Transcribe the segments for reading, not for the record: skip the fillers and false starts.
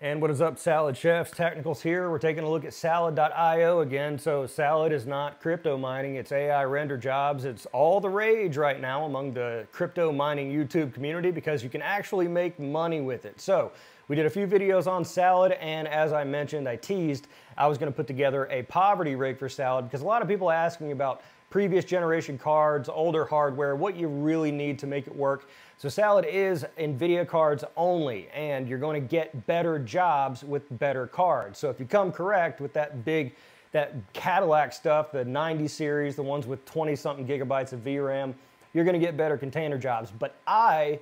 And what is up, Salad Chefs? Technicals here. We're taking a look at Salad.io again. So Salad is not crypto mining, it's AI render jobs. It's all the rage right now among the crypto mining YouTube community because you can actually make money with it. So we did a few videos on Salad, and as I mentioned, I teased I was going to put together a poverty rig for Salad because a lot of people ask me about previous generation cards, older hardware, what you really need to make it work. So Salad is NVIDIA cards only, and you're going to get better jobs with better cards. So if you come correct with that Cadillac stuff, the 90 series, the ones with 20-something gigabytes of VRAM, you're going to get better container jobs. But I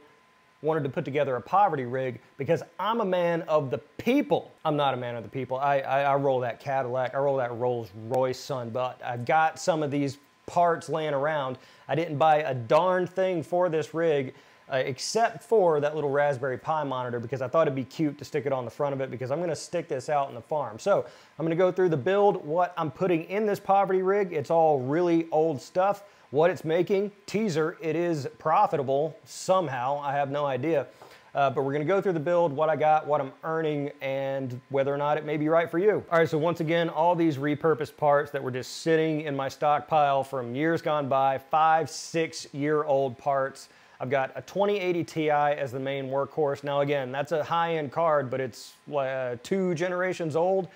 wanted to put together a poverty rig because I'm a man of the people. I'm not a man of the people. I roll that Cadillac, I roll that Rolls Royce, son, but I've got some of these parts laying around. I didn't buy a darn thing for this rig except for that little Raspberry Pi monitor because I thought it'd be cute to stick it on the front of it because I'm gonna stick this out in the farm. So I'm gonna go through the build, what I'm putting in this poverty rig. It's all really old stuff. What it's making, teaser, it is profitable somehow. I have no idea. But we're gonna go through the build, what I got, what I'm earning, and whether or not it may be right for you. All right, so once again, all these repurposed parts that were just sitting in my stockpile from years gone by, 5-6-year-old parts. I've got a 2080 Ti as the main workhorse. Now again, that's a high-end card, but it's 2 generations old,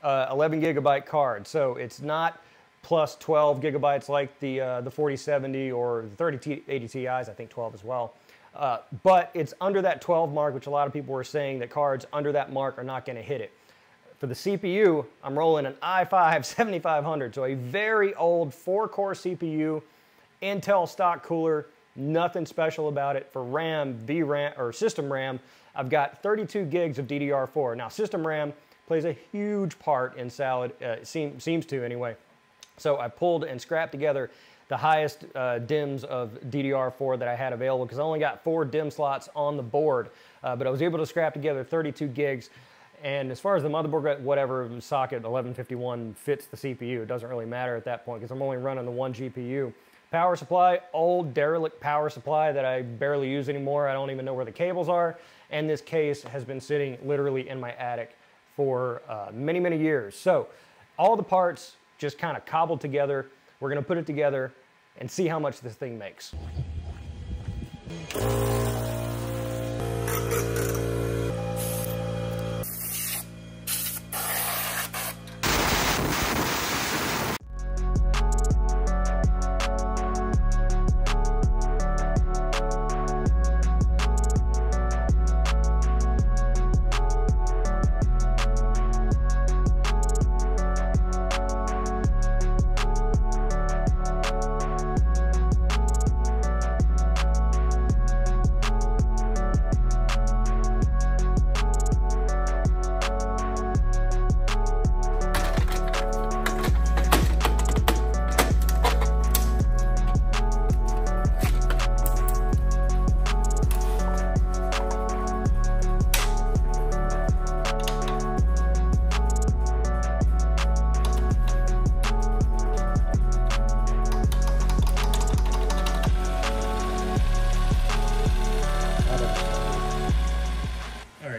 11 gigabyte card. So it's not plus 12 gigabytes like the 4070 or the 3080 Ti's, I think 12 as well. But it's under that 12 mark, which a lot of people were saying that cards under that mark are not gonna hit it. For the CPU, I'm rolling an i5 7500, so a very old 4-core CPU, Intel stock cooler, nothing special about it. For RAM, VRAM, or system RAM, I've got 32 gigs of DDR4. Now, system RAM plays a huge part in Salad, seems to anyway. So I pulled and scrapped together the highest DIMMs of DDR4 that I had available because I only got 4 DIMM slots on the board, but I was able to scrap together 32 gigs. And as far as the motherboard, whatever socket 1151 fits the CPU, it doesn't really matter at that point because I'm only running the 1 GPU. Power supply, old derelict power supply that I barely use anymore. I don't even know where the cables are. And this case has been sitting literally in my attic for many, many years. So all the parts just kind of cobbled together. We're gonna put it together and see how much this thing makes.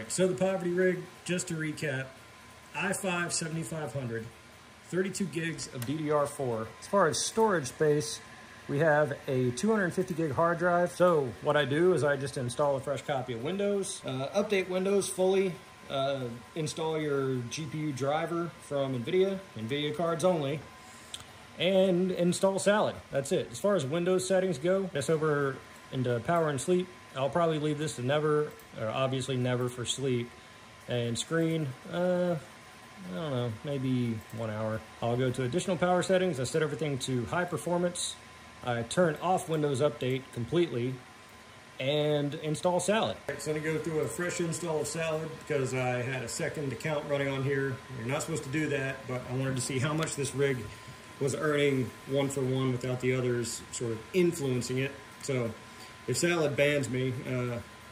So the poverty rig, just to recap, i5 7500, 32 gigs of DDR4. As far as storage space, we have a 250 gig hard drive. So what I do is I just install a fresh copy of Windows, update Windows fully, install your GPU driver from NVIDIA cards only, and install Salad. That's it. As far as Windows settings go, that's over into power and sleep. I'll probably leave this to never, or obviously never for sleep. And screen, I don't know, maybe 1 hour. I'll go to additional power settings. I set everything to high performance. I turn off Windows Update completely and install Salad. So I'm gonna go through a fresh install of Salad because I had a second account running on here. You're not supposed to do that, but I wanted to see how much this rig was earning one for one without the others sort of influencing it. So if Salad bans me,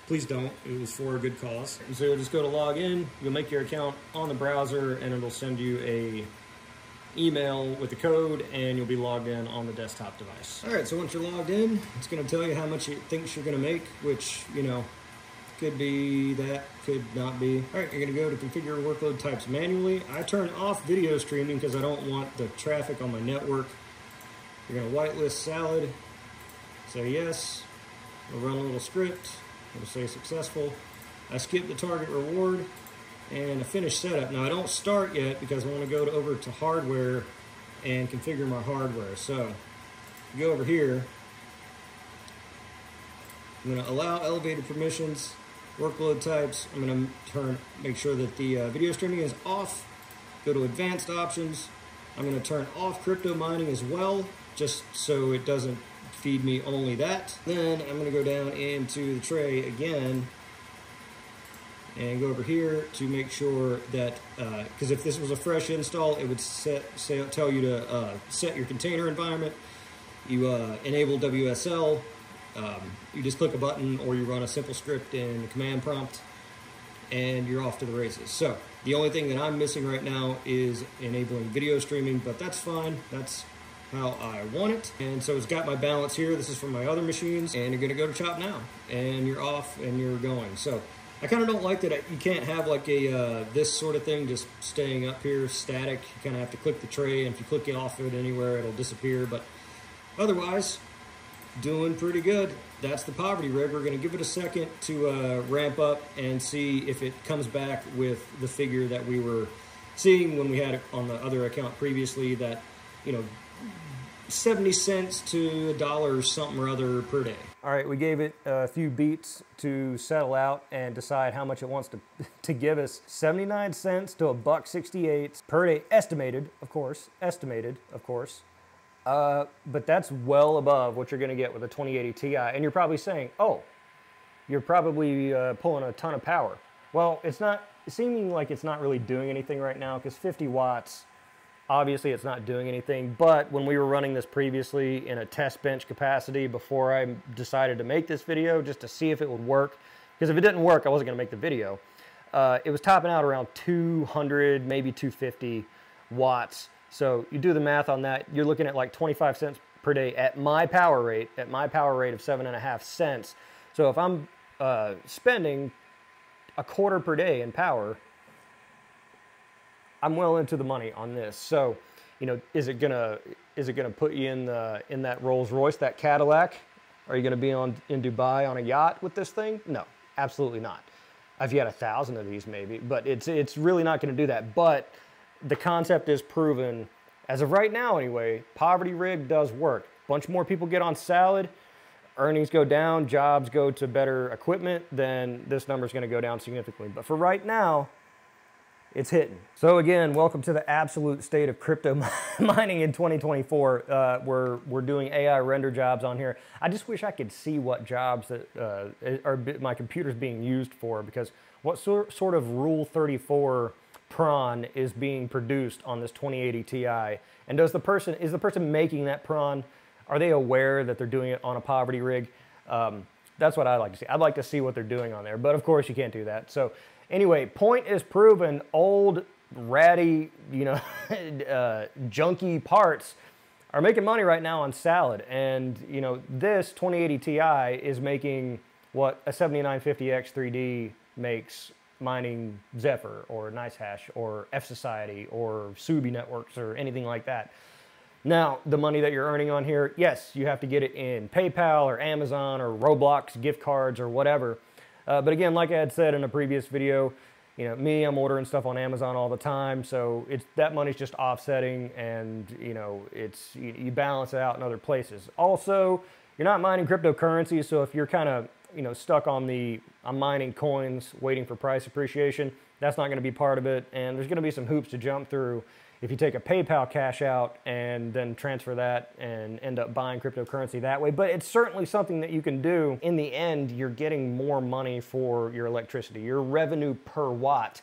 please don't. It was for a good cause. So you'll just go to log in, you'll make your account on the browser, and it'll send you a email with the code, and you'll be logged in on the desktop device. All right, so once you're logged in, it's gonna tell you how much it thinks you're gonna make, which, you know, could be, that could not be. All right, you're gonna go to configure workload types manually. I turn off video streaming because I don't want the traffic on my network. You're gonna whitelist Salad, say yes. We'll run a little script, it'll say successful. I skip the target reward and a finish setup. Now I don't start yet because I wanna go over to hardware and configure my hardware. So go over here, I'm gonna allow elevated permissions, workload types. I'm gonna make sure that the video streaming is off. Go to advanced options. I'm gonna turn off crypto mining as well, just so it doesn't feed me only that. Then I'm gonna go down into the tray again and go over here to make sure that, because if this was a fresh install, it would tell you to set your container environment. You enable WSL. You just click a button or you run a simple script in the command prompt and you're off to the races. So the only thing that I'm missing right now is enabling video streaming, but that's fine. That's how I want it. And so it's got my balance here. This is from my other machines, and you're gonna go to chop now and you're off and you're going. So I kind of don't like that you can't have like a this sort of thing just staying up here static. You kind of have to click the tray, and if you click it off it anywhere, it'll disappear. But otherwise, doing pretty good. That's the poverty rig. We're going to give it a second to ramp up and see if it comes back with the figure that we were seeing when we had it on the other account previously, that, you know, 70 cents to $1 something or other per day. All right, we gave it a few beats to settle out and decide how much it wants to give us. 79 cents to $1.68 per day, estimated, of course, but that's well above what you're gonna get with a 2080 Ti. And you're probably saying, oh, you're probably pulling a ton of power. Well, it's seeming like it's not really doing anything right now, because 50 watts, obviously it's not doing anything. But when we were running this previously in a test bench capacity before I decided to make this video, just to see if it would work, because if it didn't work, I wasn't gonna make the video. It was topping out around 200, maybe 250 watts. So you do the math on that, you're looking at like 25 cents per day at my power rate, of 7.5 cents. So if I'm spending a quarter per day in power, I'm well into the money on this. So, you know, is it gonna put you in that Rolls Royce, that Cadillac? Are you gonna be in Dubai on a yacht with this thing? No, absolutely not. If you had 1,000 of these maybe, but it's really not gonna do that. But the concept is proven. As of right now anyway, poverty rig does work. Bunch more people get on Salad, earnings go down, jobs go to better equipment, then this number is going to go down significantly. But for right now, it's hitting. So again, welcome to the absolute state of crypto mining in 2024. We're doing AI render jobs on here. I just wish I could see what jobs that my computer's being used for, because what sort of Rule 34 prawn is being produced on this 2080 Ti, and is the person making that prawn, are they aware that they're doing it on a poverty rig? That's what I'd like to see. I'd like to see what they're doing on there, but of course you can't do that. So anyway, point is proven. Old ratty, you know, junky parts are making money right now on Salad, and you know, this 2080 Ti is making what a 7950X 3D makes mining Zephyr or NiceHash or F Society or Subi networks or anything like that. Now, the money that you're earning on here, yes, you have to get it in PayPal or Amazon or Roblox gift cards or whatever. But again, like I had said in a previous video, you know, I'm ordering stuff on Amazon all the time, so that money's just offsetting, and you know, you balance it out in other places. Also, you're not mining cryptocurrency, so if you're kind of, you know, stuck on I'm mining coins waiting for price appreciation, that's not going to be part of it, and there's going to be some hoops to jump through if you take a PayPal cash out and then transfer that and end up buying cryptocurrency that way. But it's certainly something that you can do. In the end, you're getting more money for your electricity. Your revenue per watt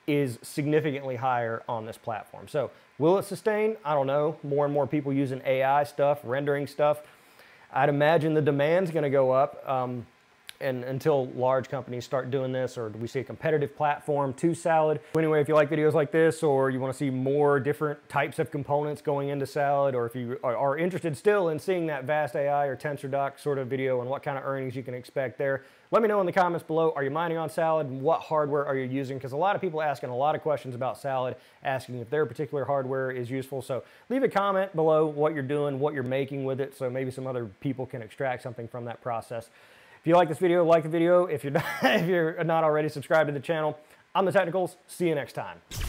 is significantly higher on this platform. So will it sustain? I don't know. More and more people using AI stuff, rendering stuff. I'd imagine the demand's going to go up. and until large companies start doing this, or do we see a competitive platform to Salad? Anyway, if you like videos like this, or you want to see more different types of components going into Salad, or if you are interested still in seeing that Vast AI or TensorDoc sort of video and what kind of earnings you can expect there, let me know in the comments below. Are you mining on Salad? What hardware are you using? Because a lot of people asking a lot of questions about Salad, asking if their particular hardware is useful. So leave a comment below what you're doing, what you're making with it, so maybe some other people can extract something from that process. If you like this video, like the video. If you're not already subscribed to the channel, I'm TheTechnicals. See you next time.